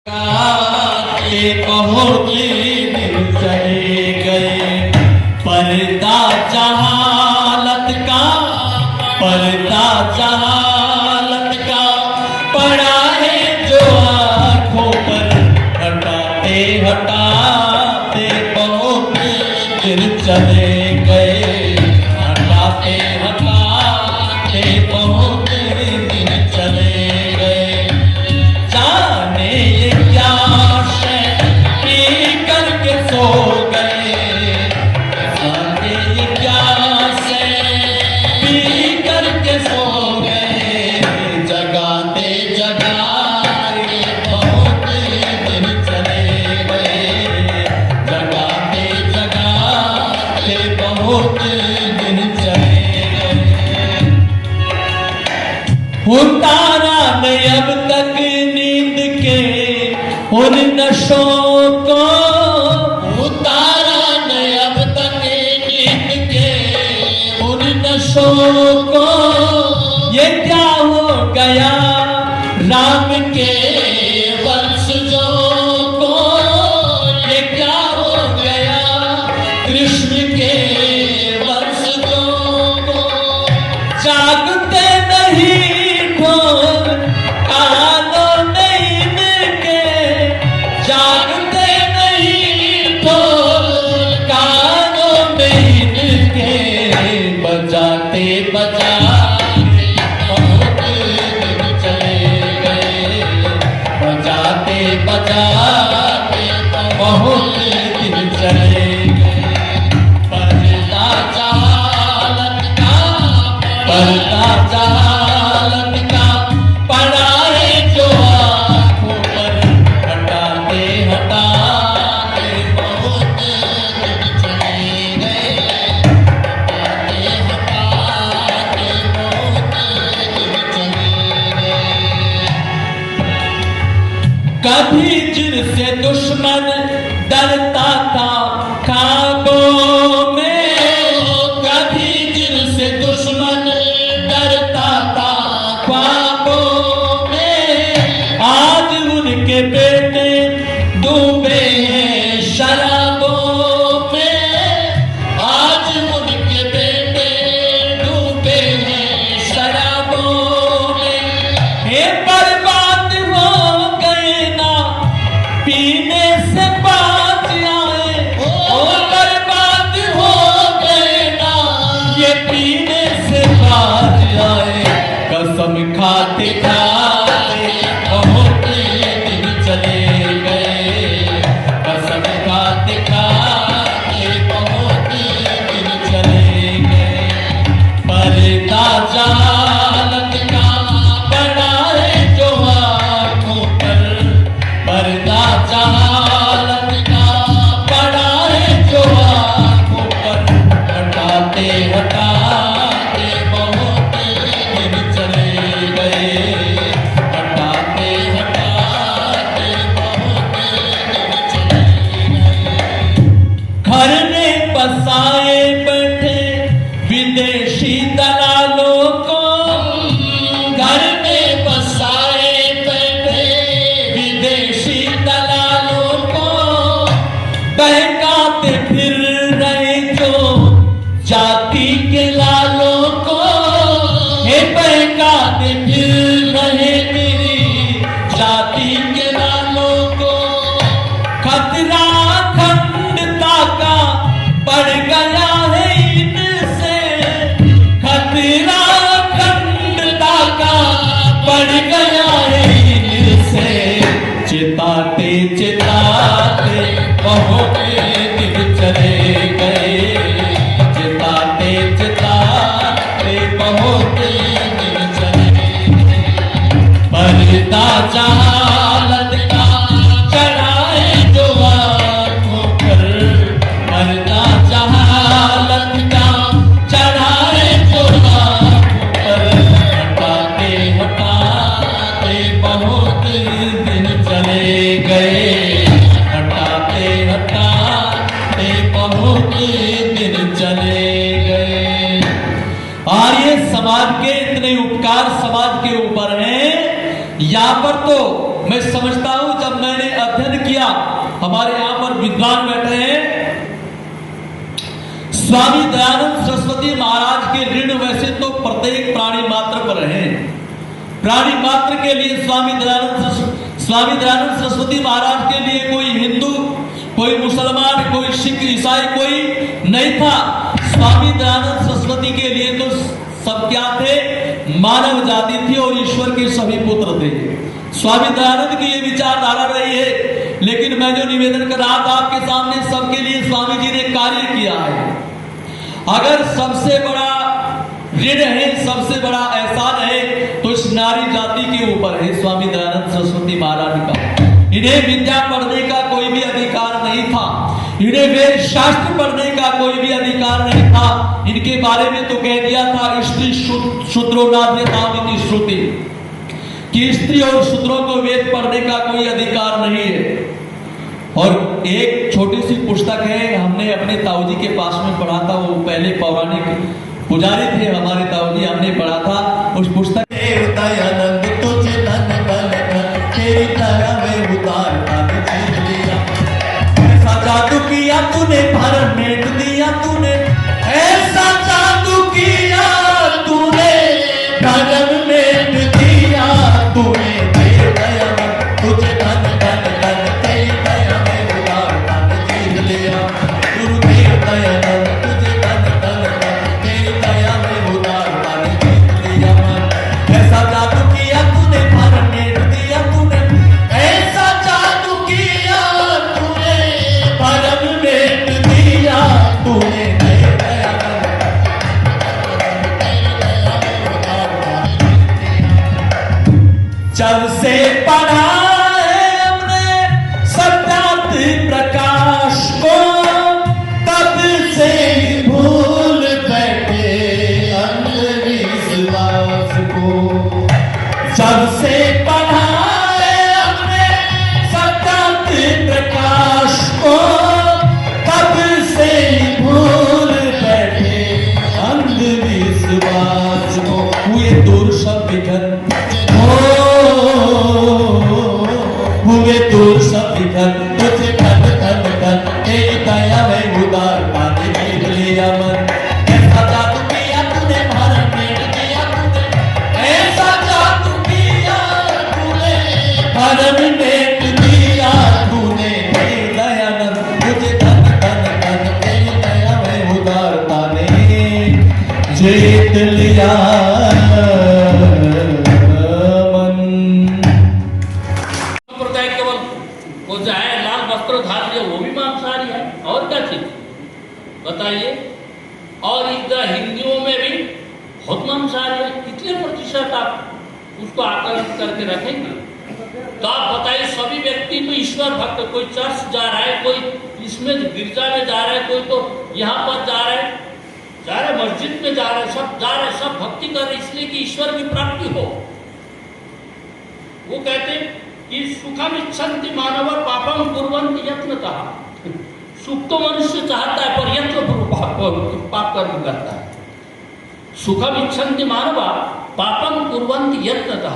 बहुत दिन चले गए पर्दा जहालत का पड़ा है जो आंखों पर हटाते हटाते बहुत दिन चले गए हटाते हटाते बहुत दिन चले गए। जाने ये क्या पी करके सो गए, जाने ये क्या पी करके सो गए, जगाते जगाते बहुत दिन चले गए, जगाते जगाते बहुत दिन चले गए। उतारा नहीं अब तक नींद के उन नशों को, उतारा नहीं अब तक नींद के उन नशों को। ये क्या हो गया राम के वंशजों को, ये क्या हो गया कृष्ण के वंशजों को। जागते नहीं ढोल कानों में इनके, जागते नहीं ढोल कानों में इनके, बजाते बजाते बहुत दिन चले गए, बजाते बजाते बहुत दिन चले गए। पर्दा जहालत का, पर्दा जहालत का पड़ा है जो आंखों पर हटाते हटाते बहुत दिन चले गए, हटाते हटाते बहुत दिन चले गए। कभी जिनसे दुश्मन डरता था ख्वाबों में, कभी जिनसे दुश्मन डरता था ख्वाबों में, आज उनके बेटे डूबे हैं शराबों में, आज उनके बेटे डूबे हैं शराबों में। हे बर्बाद हो गए ना पीने से बाज आए, ओ बर्बाद हो गए ना ये पीने से बाज आए। कसम खाते खाते बहुत दिन चले गए, कसम खाते खाते बहुत दिन चले गए। पर्दा जहालत का पड़ा है जो आंखों पर, पर्दा जहालत का पड़ा है जो आंखों पर, हटाते हटाते बहुत दिन चले गए, हटाते हटाते बहुत दिन चले गए। घर में बसाए बैठे विदेशी दलालों को, घर में बसाए बैठे विदेशी दलालों को, बहकाते फिर रहे जो जाति के लालों को, हे बहकाते फिर रहे मेरी जाति के लालों को। खतरा अखंडता का बढ़ गया है इनसे, खतरा अखंडता का बढ़ गया है इनसे। चिताते चिताते बहुत दिन चले गए, चिताते चिताते बहुत दिन चले गए। पर्दा जहालत का चढ़ा है जो आंखों पर, पर्दा जहालत का चढ़ा है जो आंखों पर, हटाते हटाते बहुत दिन चले गए, हटाते हटाते बहुत दिन चले गए। आर्य समाज के इतने उपकार समाज के ऊपर हैं, यहाँ पर तो मैं समझता हूं जब मैंने अध्ययन किया, हमारे यहाँ पर विद्वान बैठे हैं, स्वामी दयानंद सरस्वती महाराज के ऋण वैसे तो प्रत्येक प्राणी मात्र पर है। प्राणी मात्र के लिए स्वामी दयानंद सरस्वती महाराज के लिए कोई हिंदू, कोई मुसलमान, कोई सिख, ईसाई कोई नहीं था। स्वामी दयानंद सरस्वती के लिए तो सब क्या थे? मानव जाति थी और ईश्वर के सभी पुत्र थे। स्वामी दयानंद की ये विचारधारा रही है। लेकिन मैं जो निवेदन कर रहा था आपके सामने, सबके लिए स्वामी जी ने कार्य किया है। अगर सबसे बड़ा ऋण है, सबसे बड़ा एहसान है, तो इस नारी जाति के ऊपर है स्वामी दयानंद सरस्वती महाराज का। इन्हें विद्या पढ़ने का कोई भी अधिकार नहीं था, इन्हें वेद शास्त्र पढ़ने का कोई भी अधिकार नहीं था। इनके बारे में तो कह दिया था स्त्री शूद्रो नाद्यतामिति श्रुति, कि स्त्री और शूद्रों को वेद पढ़ने का कोई अधिकार नहीं है। और एक छोटी सी पुस्तक है, हमने अपने ताऊजी के पास में पढ़ा था, वो पहले पौराणिक पुजारी थे हमारे ताऊजी, हमने पढ़ा था उस पुस्तक। दयानंद तुझे धन बल तेरी तरह में उतार ऐसा जादू किया तूने, भर मेट दिया तूने, ऐसा जादू किया तूने, भर मेट दिया तूने। दयानंद तुझे धन बल तेरी तरह में उतार जीत लिया। गुरुदेव दयानंद तुझे धन बल तेरी दया में उतार जीत लिया। ऐसा जादू किया तूने, भर मेट दिया तूने, ऐसा जादू किया तूने, भरम मेट दिया तूने। जब से पढ़ा है हमने सत्याति प्रकाश को, तब से भूल बैठे अंधविश्वास को। जब से पढ़ा है हमने सत्याति प्रकाश को, तब से भूल बैठे अंधविश्वास को। हुए दूर सब विघन, हुए दूर सब विघन, तुझे धन धन धन तेरी दया में उदार पाने जीत लिया मन। ऐसा जादू किया तूने, भर मेट दिया तूने, ऐसा जादू किया तूने, भर मेट दिया तूने। दयानंद तुझे धन धन धन तेरी दया में उदार पाने जीत लिया बताइए। और इधर हिंदुओं में भी बहुत मांसाहारी है। कितने प्रतिशत आप उसको आकलन करके रखेंगे? तो आप बताइए, सभी व्यक्ति तो ईश्वर भक्त, कोई चर्च जा रहा है, कोई इसमें गिरजा में जा रहा है, कोई तो यहाँ पर जा रहा है, मस्जिद में जा रहे, सब जा रहे, सब भक्ति कर रहे, इसलिए कि ईश्वर की प्राप्ति हो। वो कहते कि सुखम इच्छन्ति मानव पापम कुर्वन्ति यत्नतः। सुख तो मनुष्य चाहता है पर यत्न पाप कर्म करता है। सुखम इच्छन्ति मानव पापम कुर्वन्ति यत्नतः।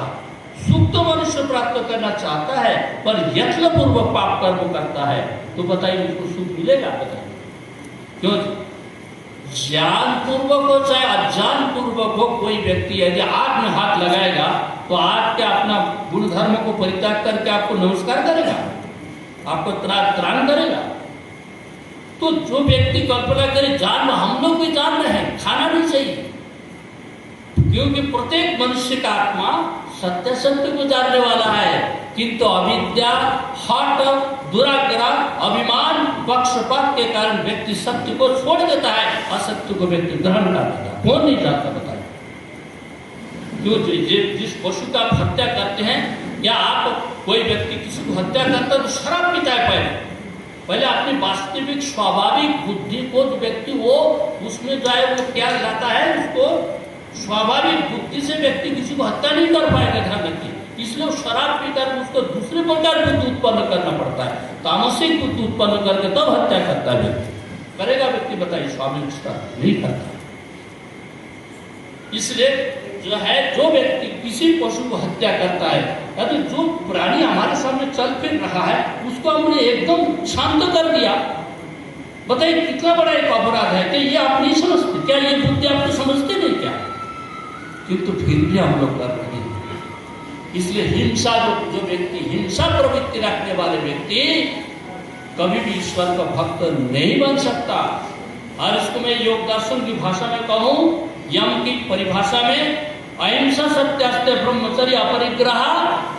सुख तो मनुष्य प्राप्त करना चाहता है पर यत्न पूर्वक पाप कर्म करता है। तो बताइए उसको सुख मिलेगा? बताइए क्यों? ज्ञान पूर्वक हो चाहे अज्ञान पूर्वक हो, कोई व्यक्ति यदि आग में हाथ लगाएगा तो आग के अपना गुणधर्म को परित्याग करके आपको नमस्कार करेगा, आपको त्राण करेगा। तो जो व्यक्ति कल्पना करे जान, हम लोग भी जान रहे हैं, खाना नहीं चाहिए, क्योंकि प्रत्येक मनुष्य का आत्मा सत्य सत्य को जानने वाला है। किंतु अविद्या, हठ, दुराग्रह, अभिमान, पक्षपात के कारण व्यक्ति सत्य को छोड़ देता है, असत्य को व्यक्ति ग्रहण कर लेता है। कौन नहीं जानता? बताइए क्यों? जिस पशु का आप हत्या करते हैं, या आप कोई व्यक्ति किसी को हत्या करता है तो शराब पीता है पहले अपनी वास्तविक स्वाभाविक बुद्धि को जो व्यक्ति वो उसमें जो है वो क्या जाता है, उसको स्वाभाविक बुद्धि से व्यक्ति किसी को हत्या नहीं कर पाएगा ध्यान रखिए। इसलिए वो शराब पीकर उसको दूसरे प्रकार बुद्धि उत्पन्न करना पड़ता है, तामसिक बुद्धि उत्पन्न करके तब हत्या करता है व्यक्ति। करेगा व्यक्ति? बताइए स्वाभाविक नहीं करता। इसलिए जो है, जो व्यक्ति किसी पशु को हत्या करता है या तो जो प्राणी हमारे सामने चल फिर रहा है उसको हमने एकदम शांत कर दिया, बताइए कितना बड़ा एक अपराध है। कि ये आप नहीं समझते क्या? ये बुद्धि आप तो समझते नहीं क्या? किंतु फिर भी हम लोग कर रहे हैं। इसलिए हिंसा, जो व्यक्ति हिंसा प्रवृत्ति रखने वाले व्यक्ति कभी भी ईश्वर का भक्त नहीं बन सकता। और इसको मैं योग दर्शन की भाषा में कहूं, यम की परिभाषा में अहिंसा सत्यास्त्य ब्रह्मचर्य अपरिग्रह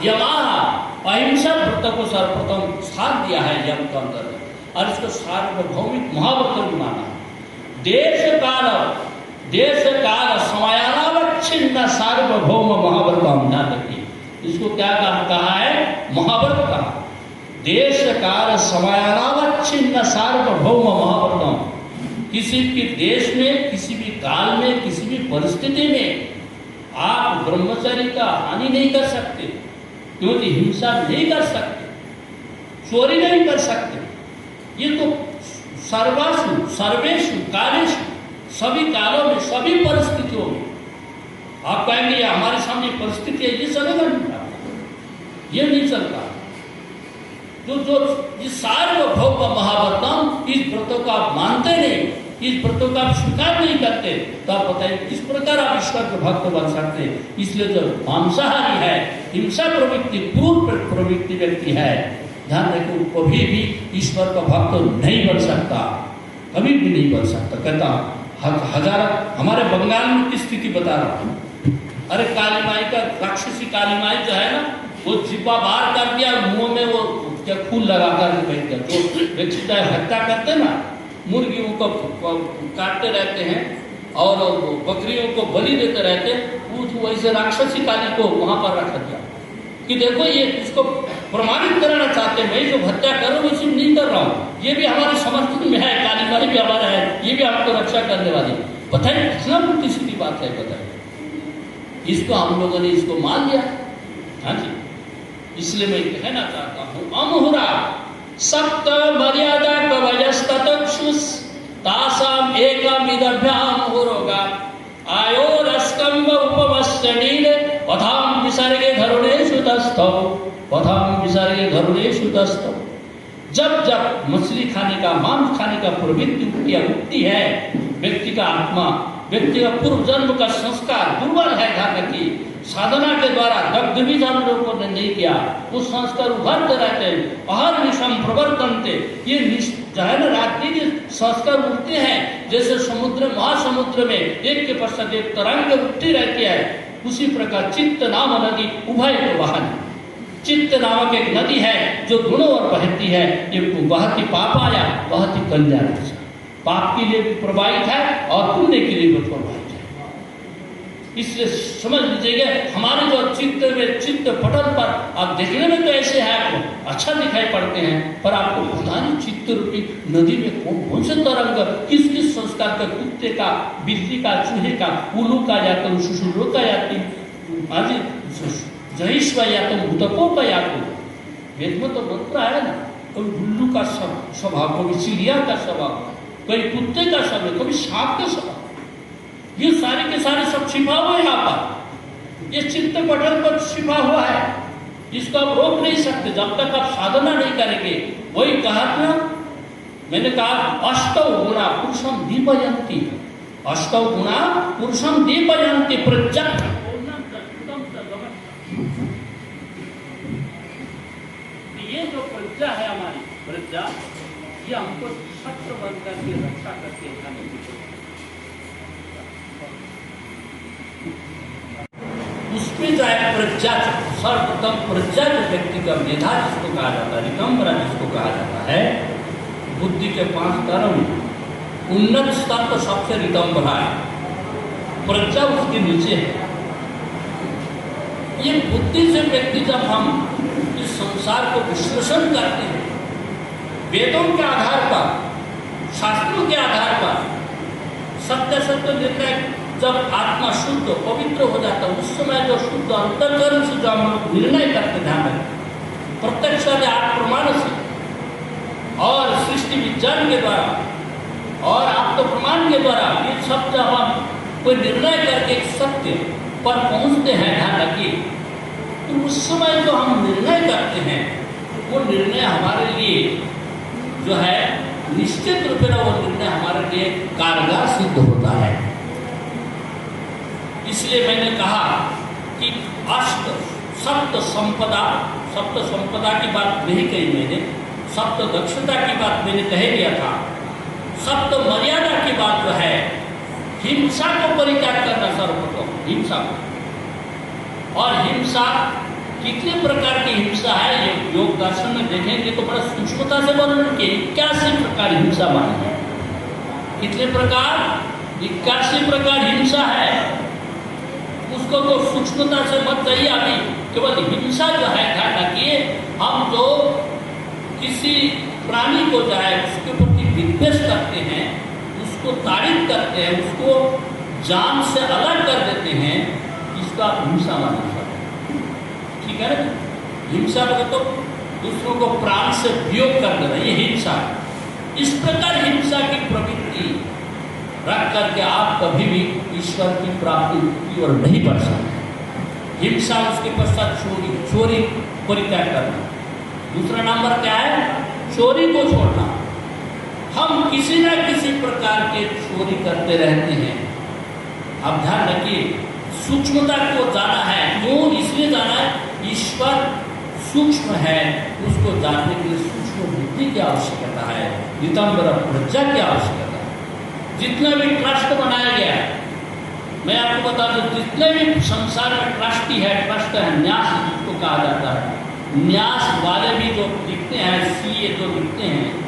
यमा, अहिंसा व्रत को सर्वप्रथम स्थान दिया है यम के अंदर, और इसको सार्वभौमिक महाव्रत भी माना है। देश काल समयानावच्छिन्न सार्वभौम महाव्रतम जाती, इसको क्या कहा है? महाव्रत कहा। देश काल समयानावच्छिन्न सार्वभौम महाव्रतम, किसी भी देश में, किसी भी काल में, किसी भी परिस्थिति में आप ब्रह्मचर्य का हानि नहीं कर सकते, क्योंकि हिंसा नहीं कर सकते, चोरी नहीं कर सकते। ये तो सर्वासु सर्वेशु कालेशु, सभी कालों में, सभी परिस्थितियों में। आप कहेंगे हमारे सामने परिस्थिति है, ये चलेगा नहीं, ये नहीं चलता। जो इस सार्वभौम महाव्रतम, इस व्रतों को आप मानते नहीं, इस व्रतों का आप स्वीकार नहीं करते, तो आप बताइए किस प्रकार आप ईश्वर के भक्त बन सकते हैं? इसलिए जो मांसाहारी है, हिंसा प्रवृत्ति, क्रूर प्रवृत्ति व्यक्ति है, ध्यान रखो, कभी भी ईश्वर का भक्त नहीं बन सकता, कभी भी नहीं बन सकता। कहता हजार, हमारे बंगाल में की स्थिति बता रहा हूँ। अरे काली माई का, राक्षसी काली माई जो है ना, वो जिब्बा बाहर कर दिया, मुंह में वो क्या फूल लगा कर बैठ गया। जो व्यक्ति हत्या करते ना, मुर्गियों को काटते रहते हैं और बकरियों को बलि देते रहते, वो वैसे राक्षसी काली को वहां पर रख दिया कि देखो ये इसको प्रमाणित करना चाहते हैं, मैं जो हत्या कर रहा हूँ इसे नहीं कर रहा हूँ, ये भी हमारे समर्थन में है, काली माई भी हमारा है, ये भी आपको रक्षा करने वाली। बताइए कितना बुद्धि सीधी बात है, बताइए। इसको हम लोगों ने इसको मान लिया। हाँ जी, इसलिए मैं कहना चाहता हूँ, अमहुरा सप्त मर्यादा कवयस्ततक्षुष तासाम एकम इदभ्याम हुरोगा आयोरस्कंब उपमश्चनील पथाम विसर्गे धरुणेषु तस्थौ, पथाम विसर्गे धरुणेषु तस्थौ। जब जब मछली खाने का, मांस खाने का प्रवृत्ति उठती है, व्यक्ति का आत्मा, व्यक्ति का पूर्व जन्म का संस्कार दुर्बल है, ध्यान रखिए, साधना के द्वारा दग्ध भी हम लोगों ने नहीं किया, वो संस्कार उभरते रहते हैं, हर निशम प्रवर्तनते, ये जो है ना रात्रि के संस्कार उठते हैं, जैसे समुद्र, महासमुद्र में एक के पश्चात एक तरंग उठती रहती है, उसी प्रकार चित्त नाम नदी उभय को वाहन, चित्त नामक एक नदी है जो गुणों और बहती है, ये बहुत ही पापाया, बहुत ही कल्याण, पाप के लिए भी प्रवाहित है और पुण्य के लिए भी प्रवाहित है। इसलिए समझ लीजिएगा, हमारे जो चित्त में, चित्त पटल पर आप देखने में तो ऐसे है, आपको अच्छा दिखाई पड़ते हैं, पर आपको पता नहीं चित्त रूपी नदी में कौन कौन से तरंग, किस किस संस्कार का, कुत्ते का, बिल्ली का, चूहे का, उल्लू का, या तो शुशुरो का, या तो जहिष्व, या तो भूतकों का, या तो वेद में तो मंत्र है ना, कभी उल्लू का स्वभाव, कभी चिड़िया का स्वभाव, कभी कुत्ते का स्वभाव, कभी सांप का स्वभाव, ये सारे के सारे सब छिपा हुआ है यहाँ पर, ये चित्त पटल पर छिपा हुआ है, इसको आप रोक नहीं सकते जब तक आप साधना नहीं करेंगे। वही कहा था, मैंने कहा अष्टौ गुणा पुरुषम दीपयंती, अष्टौ गुणा पुरुषम दीपयंती प्रत्यक्ष। ये जो प्रज्ञा है हमारी प्रज्ञा, ये हमको शस्त्र बन करके रक्षा करके उसमें जो है प्रज्ञा, सर्वप्रथम प्रज्ञा जो व्यक्ति का मेधा जिसको कहा जाता है, निकम्बरा जिसको कहा जाता है, बुद्धि के 5 तरह उन्नत स्तर तो सबसे निकम्बरा है, प्रज्ञा उसके नीचे है। ये बुद्धि से व्यक्ति जब हम इस संसार को विश्लेषण करते हैं, वेदों के आधार पर, शास्त्रों के आधार पर, सत्य सत्य निर्णय, जब आत्मा शुद्ध पवित्र हो जाता है, उस समय जो शुद्ध अंतःकरण से जो हम लोग निर्णय करते, ध्यान रखें, प्रत्यक्ष आत्म प्रमाण से और सृष्टि विज्ञान के द्वारा और आत्म प्रमाण के द्वारा, ये सब जब हम कोई निर्णय करके सत्य पर पहुंचते हैं, ध्यान रखिए, तो उस समय जो हम निर्णय करते हैं वो निर्णय हमारे लिए जो है निश्चित रूप में वो निर्णय हमारे लिए कारगर सिद्ध होता है। इसलिए मैंने कहा कि सप्त संपदा की बात नहीं कही मैंने, सप्त दक्षता की बात मैंने कह दिया था। सप्त मर्यादा की बात जो है, हिंसा को परित्याग करना सर्वप्रथम, हिंसा को। और हिंसा कितने प्रकार की हिंसा है ये योग दर्शन में देखेंगे तो बड़ा सूक्ष्मता से वर्णन किए। 81 प्रकार हिंसा मानी है। कितने प्रकार? 81 प्रकार हिंसा है। उसको तो सूक्ष्मता से मत जाइए अभी, केवल हिंसा जो है ध्यान रखिए, हम जो किसी प्राणी को जो है उसके प्रति विद्वेष करते हैं, उसको ताड़ित करते हैं, उसको जान से अलग कर देते हैं, इसका हिंसा माना जाता है। ठीक है ना? हिंसा मतलब तो दूसरों को प्राण से वियोग कर देना, ये हिंसा है। इस प्रकार हिंसा की प्रवृत्ति रख करके आप कभी भी ईश्वर की प्राप्ति की ओर नहीं बढ़ सकते। हिंसा, उसके पश्चात चोरी परित्याग करना। दूसरा नंबर क्या है? चोरी को छोड़ना। हम किसी न किसी प्रकार के चोरी करते रहते हैं। अब ध्यान रखिए, सूक्ष्मता को जाना है। क्यों? इसलिए जाना है, ईश्वर सूक्ष्म है, उसको जानने के लिए सूक्ष्म बुद्धि की आवश्यकता है, नितंबर प्रज्ञा की आवश्यकता है। जितना भी ट्रस्ट बनाया गया है, मैं आपको बता दूं, जितने भी संसार में ट्रस्टी है, ट्रस्ट है, न्यास जिसको कहा जाता है, न्यास वाले भी जो लिखते हैं, सीए जो लिखते हैं,